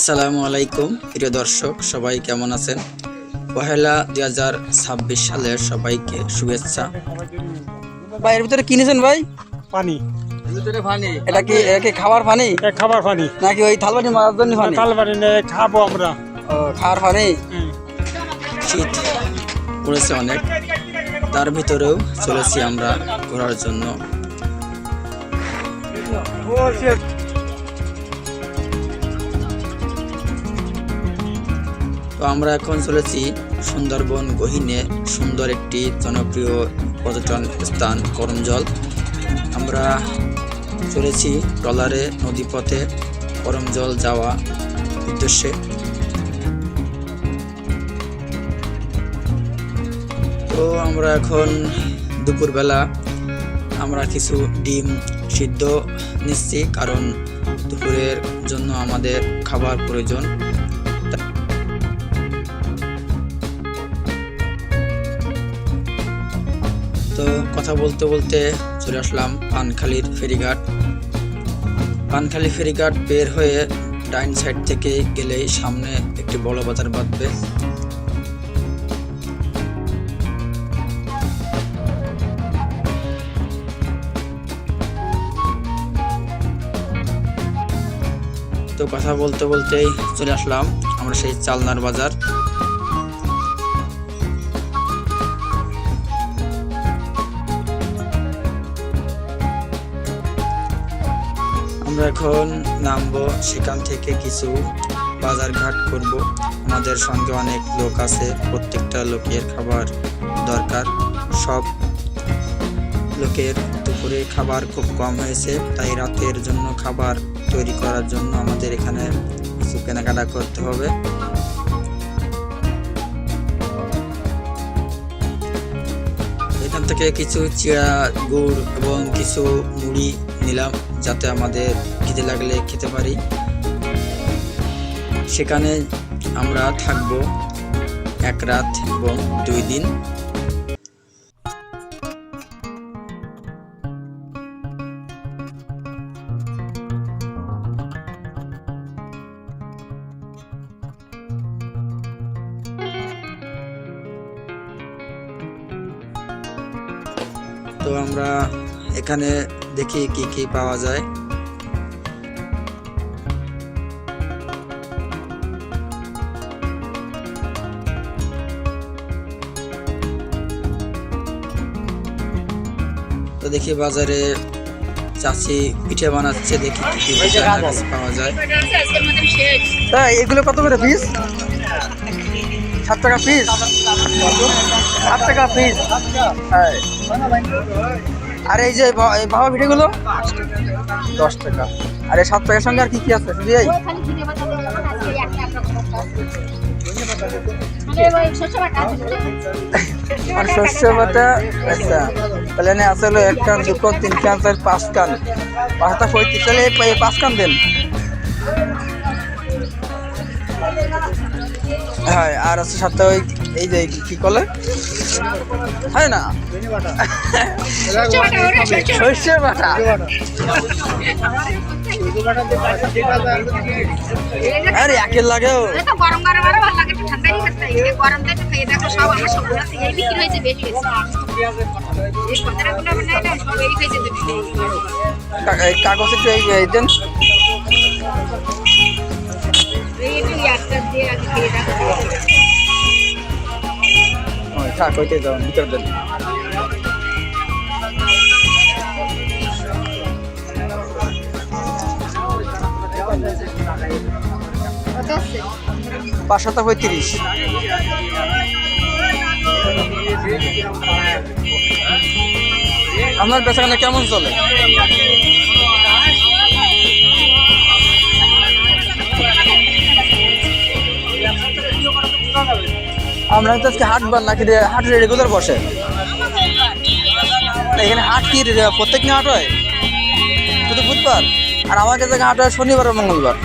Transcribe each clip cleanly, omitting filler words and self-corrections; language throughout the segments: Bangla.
আসসালামু আলাইকুম প্রিয় দর্শক, সবাই কেমন আছেন? পহেলা 2026 সালের সবাইকে শুভেচ্ছা। ভাই এর ভিতরে কিনেছেন ভাই? পানি এটা কি খাবার পানি খাবার পানি নাকি ওই থালবাটি মারার জন্য পানি? তালবাড়ি নিয়ে খাবো আমরা। ও, খাবার পানি। শীত পড়েছে অনেক, তার ভিতরেও চলেছি আমরা ঘোরার জন্য। তো আমরা এখন চলেছি সুন্দরবন গহীনে সুন্দর একটি জনপ্রিয় পর্যটন স্থান করমজল। আমরা চলেছি ট্রলারে নদীপথে করমজল যাওয়া উদ্দেশ্যে। তো আমরা এখন দুপুরবেলা আমরা কিছু ডিম সিদ্ধ নিচ্ছি, কারণ দুপুরের জন্য আমাদের খাবার প্রয়োজন। তো কথা বলতে বলতে চলে আসলাম পানখালীর ফেরিঘাট। পানখালী ফেরিঘাট বের হয়ে ডাইন সাইড থেকে গেলেই সামনে একটি বড় বাজার বাঁধবে। তো কথা বলতে বলতেই চলে আসলাম আমরা সেই চালনার বাজার। আমরা এখন নামবো, সেখান থেকে কিছু বাজার ঘাট করব। আমাদের সঙ্গে অনেক লোক আছে, প্রত্যেকটা লোকের খাবার দরকার। সব লোকের দুপুরে খাবার খুব কম হয়েছে, তাই রাতের জন্য খাবার তৈরি করার জন্য আমাদের এখানে কিছু কেনাকাটা করতে হবে। এখান থেকে কিছু চিড়া, গুড় এবং কিছু মুড়ি নিলাম, যাতে আমাদের খিদে লাগলে খেতে পারি। সেখানে আমরা থাকবো 1 রাত এবং 2 দিন। তো আমরা এখানে দেখি কি কি পাওয়া যায়। তো দেখি বাজারে চাচি পিঠে বানাচ্ছে, দেখি কি কি পিঠে পাওয়া যায়। তাই এগুলো কত করে পিস? 7 টাকা পিস। 8 টাকা পিস। আর এই যে ভাবা পিঠেগুলো 10 টাকা। আর এই 7 টাকার সঙ্গে আর কি কি আছে? শুধু এই আর শস্য বাটা। আচ্ছা, তাহলে আছে হলো 1 কান, 2 কান, 3 কান, 4, 5 কান। 5টা 35, তাহলে 5 কান দেন। হ্যাঁ, আর আছে সাথে ওই এই যে কি কলে, হয় না সর্ষে বাটা। আরে একের লাগেও কাগজ একটু এই দেন। থাক, ওইটাই দাও, ভিতর দেন। পাঁচশো 35। আপনার বেচাকেনা কেমন চলে? আমরা তো আজকে হাট বার নাকি হাট রেগুলার বসে এখানে? হাট কি প্রত্যেক দিন হাট হয়? শুধু বুধবার? আর আমার কাছে হাট হয় শনিবার আর মঙ্গলবার।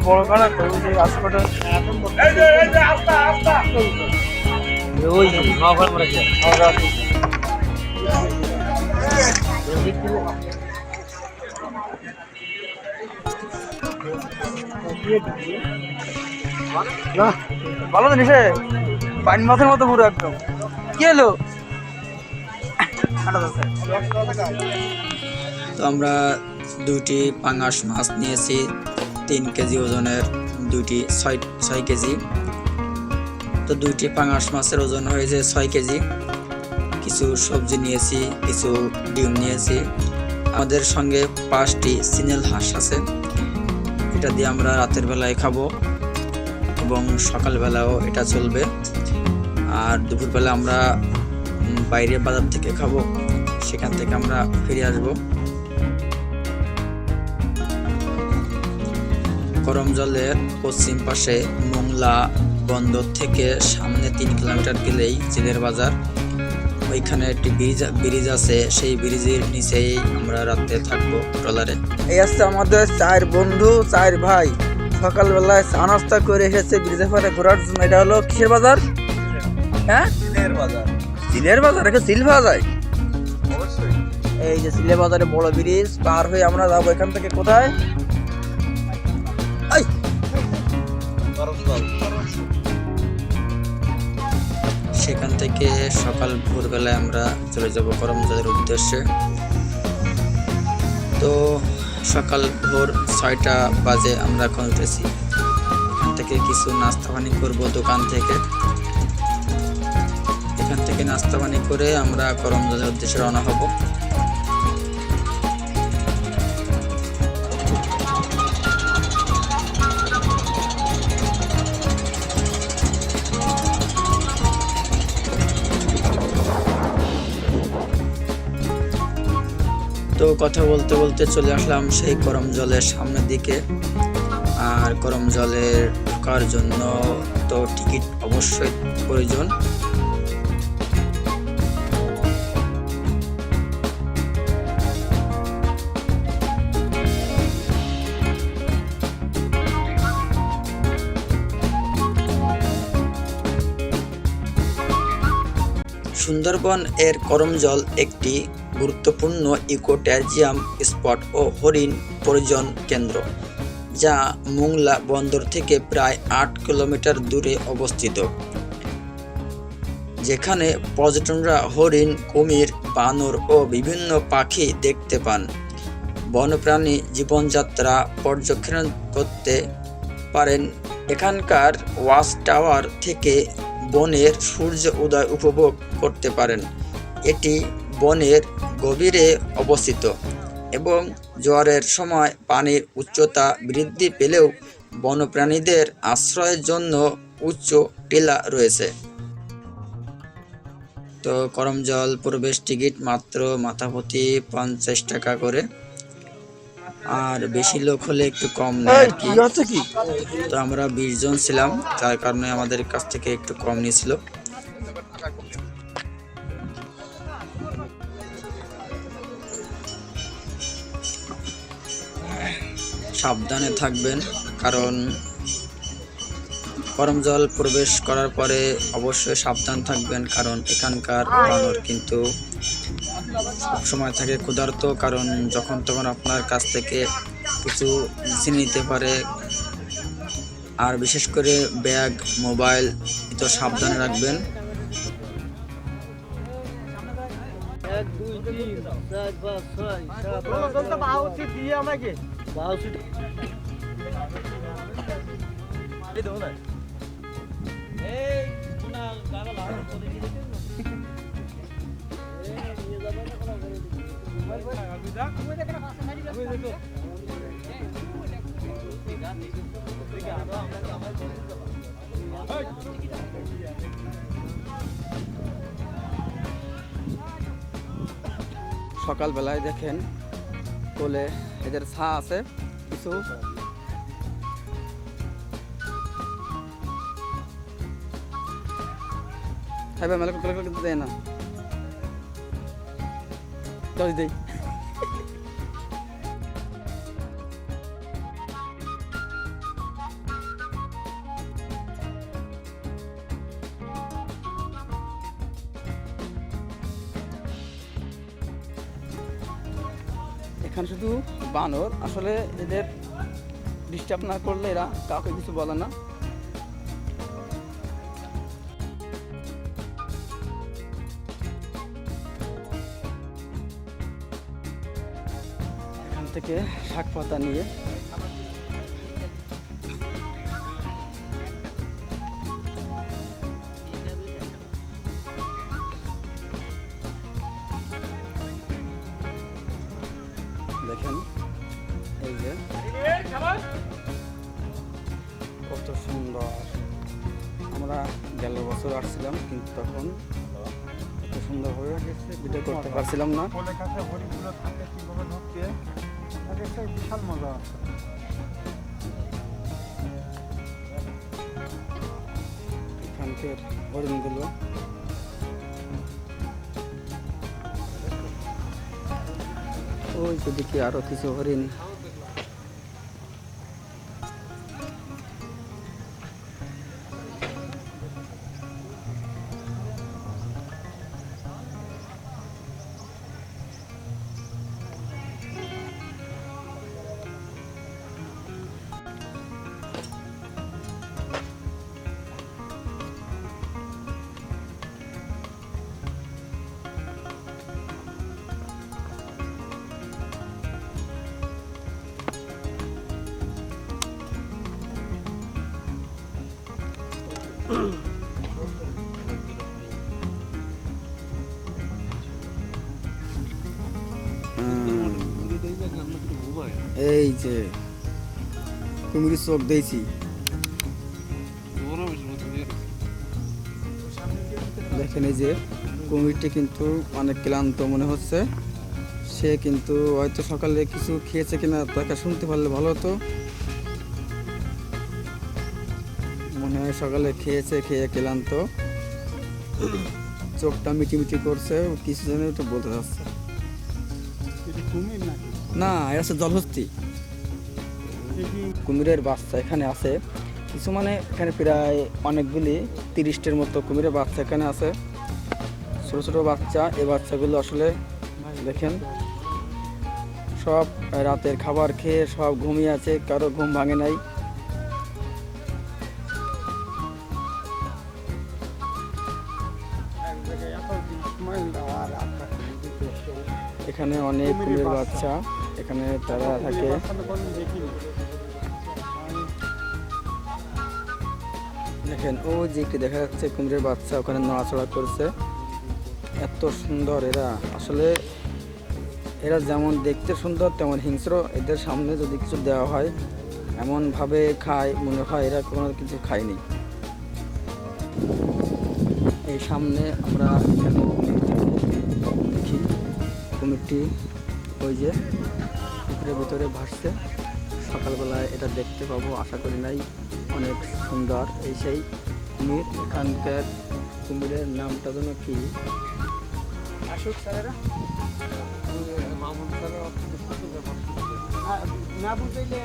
বড় কানা তো ওই যে আশেপাশে ওই নগর মরে গেছে ভালো জিনিস পানি মাছের মতো পুরো একদম কি হলো তো আমরা দুইটি পাঙাশ মাছ নিয়েছি 3 কেজি ওজনের, দুইটি 6 কেজি। তো দুইটি পাঙাশ মাছের ওজন হয়েছে 6 কেজি। কিছু সবজি নিয়েছি, কিছু ডিম নিয়েছি। আমাদের সঙ্গে 5টি সিনেল হাঁস আছে, এটা দিয়ে আমরা রাতের বেলায় খাবো এবং সকালবেলাও এটা চলবে। আর দুপুরবেলা আমরা বাইরে বাজার থেকে খাবো, সেখান থেকে আমরা ফিরে আসবো। করমজলের পশ্চিম পাশে মোংলা বন্দর থেকে সামনে 3 কিলোমিটার গেলেই জেলের বাজার। ওইখানে একটি ব্রিজ আছে, সেই ব্রিজের নিচেই আমরা রাতে থাকবো ট্রলারে। এই আসছে আমাদের 4 বন্ধু 4 ভাই সকালবেলায় চা নাস্তা করে এসেছে ব্রিজের পাড়ে ঘোরার জন্য। এটা হলো কিসের বাজার? হ্যাঁ, সিলের বাজার। সিলের বাজার। এখানে সিল পাওয়া যায় এই যে সিলে বাজারে বড় ব্রিজ পার হয়ে আমরা যাবো এখান থেকে কোথায়? সেখান থেকে সকাল ভোরবেলায় আমরা চলে যাব করমজলের উদ্দেশ্যে। তো সকাল ভোর 6টা বাজে আমরা এখন উঠেছি। এখান থেকে কিছু নাস্তা পানি করবো দোকান থেকে। এখান থেকে নাস্তা পানি করে আমরা করমজলের উদ্দেশ্যে রওনা হব। তো কথা বলতে বলতে চলে আসলাম সেই করমজলের সামনের দিকে। আর করমজলে ঢোকার জন্য তো টিকিট অবশ্যই প্রয়োজন। সুন্দরবন এর করমজল একটি গুরুত্বপূর্ণ ইকোট্যুরিজম স্পট ও হরিণ প্রজনন কেন্দ্র, যা মোংলা বন্দর থেকে প্রায় 8 কিলোমিটার দূরে অবস্থিত, যেখানে পর্যটকরা হরিণ, কুমির, বানর ও বিভিন্ন পাখি দেখতে পান। বন্যপ্রাণী জীবনযাত্রা পর্যবেক্ষণ করতে পারেন। এখানকার ওয়াচ টাওয়ার থেকে বনের সূর্য উদয় উপভোগ করতে পারেন। এটি বনের গভীরে অবস্থিত এবং জোয়ারের সময় পানির উচ্চতা বৃদ্ধি পেলেও বন্যপ্রাণীদের আশ্রয়ের জন্য উচ্চ টিলা রয়েছে। তো করমজল প্রবেশ টিকিট মাত্র মাথাপ্রতি 50 টাকা করে, আর বেশি লোক হলে একটু কম নেয় আর কি। তো আমরা 20 জন ছিলাম, যার কারণে আমাদের কাছ থেকে একটু কম নিয়েছিল। সাবধানে থাকবেন, কারণ করমজল প্রবেশ করার পরে অবশ্যই সাবধান থাকবেন, কারণ এখানকার বানর কিন্তু সবসময় থাকে ক্ষুধার্ত। কারণ যখন তখন আপনার কাছ থেকে কিছু ছিনিয়ে নিতে পারে। আর বিশেষ করে ব্যাগ, মোবাইল তো সাবধানে রাখবেন। সকালবেলায় দেখেন কোলে এদের ছা আছে কিছু। খাইবা মেলা কোলে কোলে কিন্তু দেয় না, চল দেই। এখানে শুধু বানর, আসলে এদের ডিস্টার্ব না করলে এরা কাউকে কিছু বলে না। এখান থেকে শাক পাতা নিয়ে দেখেন, এই যে কত সুন্দর। আমরা গেল বছর আসছিলাম, কিন্তু তখন কত সুন্দরভাবে ভিডিও করতে পারছিলাম না। কোলে কাছে হরিণগুলো থাকে কিভাবে ঢুকতে, এক একটা বিশাল মজা আছে। এখানকার হরিণগুলো ওই যেদিকে আরো কিছু হরিণ। এই যে কুমিরের চোখ দিয়েছি, দেখেন এই যে কুমিরটি কিন্তু অনেক ক্লান্ত মনে হচ্ছে। সে কিন্তু হয়তো সকালে কিছু খেয়েছে কিনা তাকে শুনতে পারলে ভালো হতো। মনে হয় সকালে খেয়েছে, খেয়ে ক্লান্ত, চোখটা মিটিমিটি করছে, কিছু যেন একটু বলতে চাচ্ছে। কুমির নাকি? না, এটা হচ্ছে জলহস্তি। কুমিরের বাচ্চা এখানে আছে কিছু, মানে এখানে প্রায় অনেকগুলি 30টির মতো কুমিরের বাচ্চা এখানে আছে, ছোট ছোট বাচ্চা। এই বাচ্চাগুলো আসলে দেখেন সব রাতের খাবার খেয়ে সব ঘুমিয়ে আছে, কারো ঘুম ভাঙে নাই। এখানে অনেক কুমিরের বাচ্চা, এখানে তারা থাকে। দেখেন ওই যে একটি দেখা যাচ্ছে কুমিরের বাচ্চা ওখানে নড়াচড়া করছে। এত সুন্দর এরা, আসলে এরা যেমন দেখতে সুন্দর তেমন হিংস্র। এদের সামনে যদি কিছু দেওয়া হয় এমনভাবে খায়, মনে হয় এরা কোনো কিছু খায়নি। এই সামনে আমরা এখানে দেখি কুমিরটি ওই যে পুকুরের ভিতরে ভাসছে। সকালবেলায় এটা দেখতে পাবো আশা করি নাই, অনেক সুন্দর। এই সেই কুমির, এখানকার কুমিরের নামটা যেন কি আসুক স্যারেরা না বুঝাইলে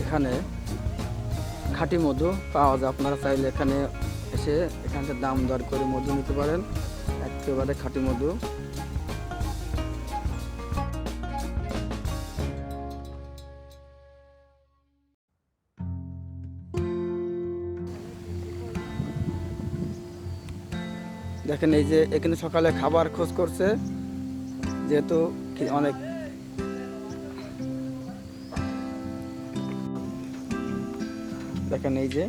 এখানে খাঁটি মধু পাওয়া যায়, আপনারা চাইলে এখানে এসে এখানকার দাম দর করে মধু নিতে পারেন, একেবারে খাঁটি মধু। দেখেন এই যে এখানে সকালে খাবার খোঁজ করছে, যেহেতু অনেক দেখেন এই যে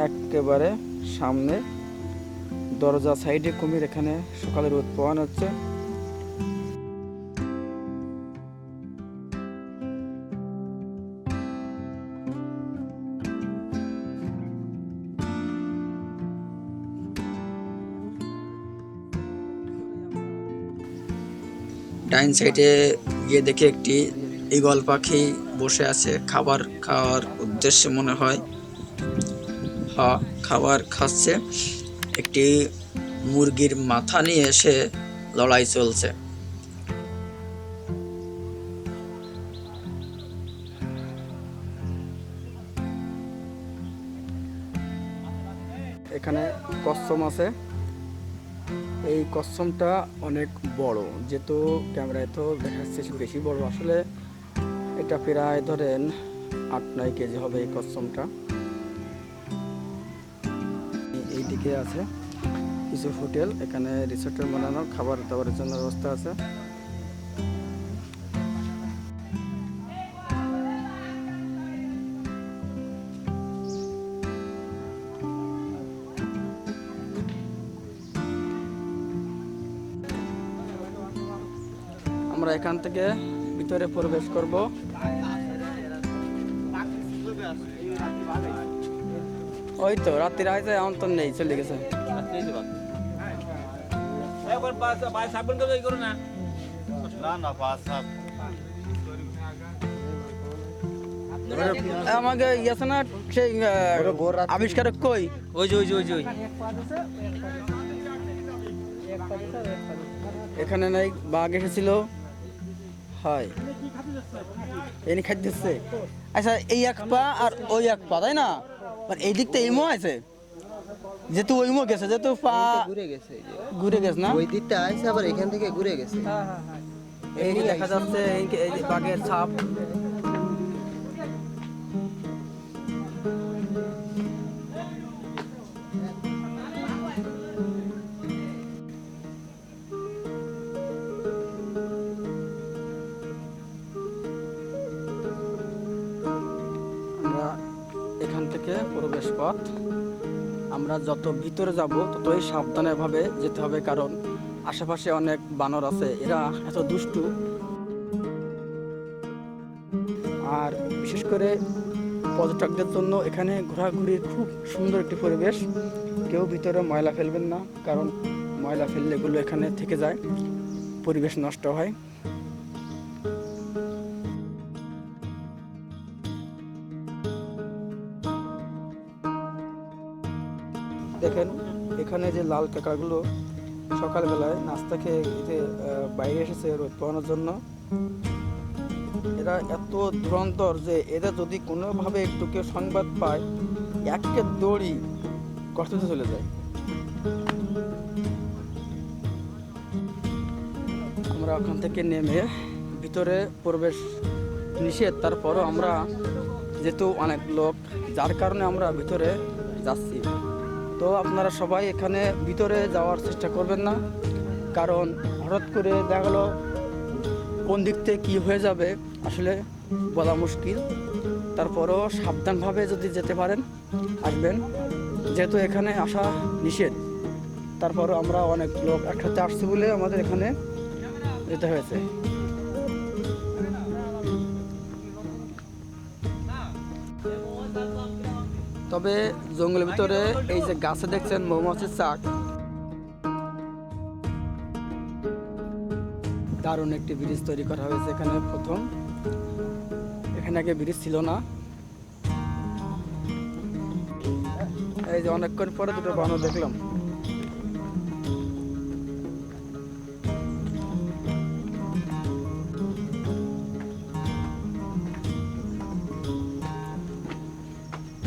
একেবারে সামনে দরজা সাইডে কুমির, এখানে সকালে রোদ পাওয়ানো হচ্ছে। ডাইন সাইডে গিয়ে দেখে একটি ঈগল পাখি বসে আছে খাবার খাওয়ার উদ্দেশ্যে, মনে হয় খাবার খাচ্ছে। একটি মুরগির মাথা নিয়ে এসে লড়াই চলছে। এখানে কচ্ছপ আছে। এই কচ্ছপটা অনেক বড়, যেহেতু ক্যামেরায় তো দেখাচ্ছে বেশি বড়, আসলে এটা প্রায় ধরেন 8-9 কেজি হবে এই কচ্ছপটা। এইদিকে আছে কিছু হোটেল, এখানে রিসোর্টের বানানো খাবার দাবারের জন্য ব্যবস্থা আছে। আমরা এখান থেকে ভিতরে প্রবেশ করব। ওই তো রাত্রির আগে এমন তো নেই, চলে গেছে। আমাকে ইয়েছে না সেই আবিষ্কারক কই? ওই যে ওই যে ওই যে ওই এখানে নাই, বাঘ এসেছিল। হয় এনে খাদ্য দিচ্ছে। আচ্ছা এই এক পা আর ওই এক পা, তাই না? মানে এই দিকটা ইমো আছে, যেহেতু ওইমো গেছে, যেহেতু পা ঘুরে গেছে, ঘুরে গেছে না, ওই দিকটা আইছে আবার এখান থেকে ঘুরে গেছে। এই যে দেখা যাচ্ছে এই যে বাঘের ছাপ। আমরা এখান থেকে প্রবেশ পথ, আমরা যত ভিতরে যাব ততই সাবধানেভাবে যেতে হবে, কারণ আশেপাশে অনেক বানর আছে, এরা এত দুষ্টু। আর বিশেষ করে পর্যটকদের জন্য এখানে ঘোরাঘুরির খুব সুন্দর একটি পরিবেশ। কেউ ভিতরে ময়লা ফেলবেন না, কারণ ময়লা ফেললে এগুলো এখানে থেকে যায়, পরিবেশ নষ্ট হয়। দেখেন এখানে যে লাল কাঁকড়াগুলো সকালবেলায় নাস্তা খেয়ে বাইরে এসেছে রোদ পাওয়ানোর জন্য। এরা এত ধুরন্তর যে এরা যদি কোনোভাবে একটু কেউ সংবাদ পায়, একে দড়ি কষ্টতে চলে যায়। আমরা ওখান থেকে নেমে ভিতরে প্রবেশ নিষেধ, তারপরও আমরা যেহেতু অনেক লোক, যার কারণে আমরা ভিতরে যাচ্ছি। তো আপনারা সবাই এখানে ভিতরে যাওয়ার চেষ্টা করবেন না, কারণ হঠাৎ করে দেখা গেল কোন দিক থেকে কী হয়ে যাবে আসলে বলা মুশকিল। তারপরও সাবধানভাবে যদি যেতে পারেন আসবেন, যেহেতু এখানে আসা নিষেধ। তারপরও আমরা অনেক লোক একসাথে আসছি বলে আমাদের এখানে যেতে হয়েছে। তবে জঙ্গলের ভিতরে এই যে গাছে দেখছেন মৌমাছির চাক, দারুণ একটি ব্রিজ তৈরি করা হয়েছে এখানে প্রথম। এখানে আগে ব্রিজ ছিল না। এই যে অনেকক্ষণ পরে দুটো বানর দেখলাম।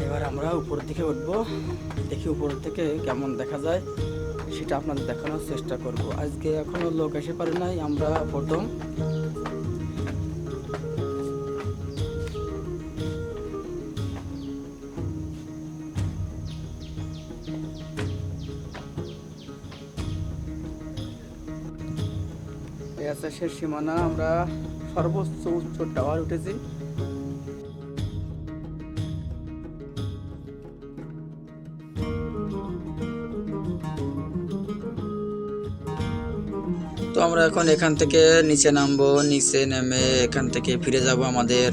এবার আমরা উপরের দিকে উঠবো, দেখি উপর থেকে কেমন দেখা যায় সেটা আপনাদের দেখানোর চেষ্টা করব। আজকে এখনো লোক এসে পারে নাই, আমরা প্রথম। এই আছে শেষ সীমানা, আমরা সর্বোচ্চ উচ্চ টাওয়ার উঠেছি। তো আমরা এখন এখান থেকে নিচে নামবো, নিচে নেমে এখান থেকে ফিরে যাব আমাদের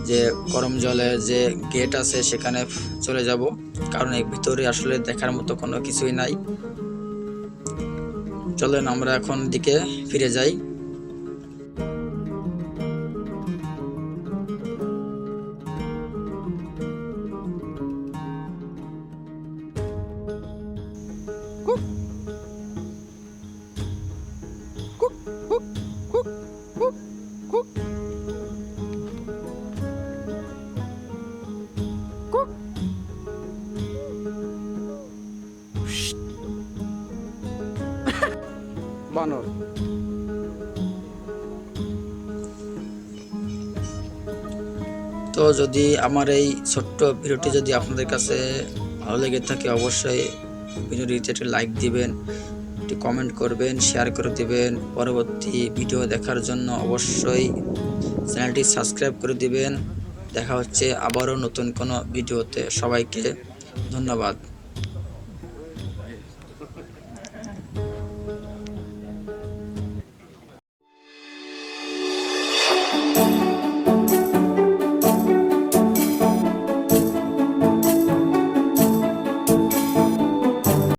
যে করম জলের যে গেট আছে সেখানে চলে যাব, কারণ এর ভিতরে আসলে দেখার মতো কোনো কিছুই নাই। চলেন আমরা এখন দিকে ফিরে যাই। তো যদি আমার এই ছোট্ট ভিডিওটি যদি আপনাদের কাছে ভালো লেগে থাকে, অবশ্যই ভিডিওটিতে একটা লাইক দিবেন, একটি কমেন্ট করবেন, শেয়ার করে দিবেন। পরবর্তী ভিডিও দেখার জন্য অবশ্যই চ্যানেলটি সাবস্ক্রাইব করে দিবেন। দেখা হচ্ছে আবারও নতুন কোনো ভিডিওতে। সবাইকে ধন্যবাদ।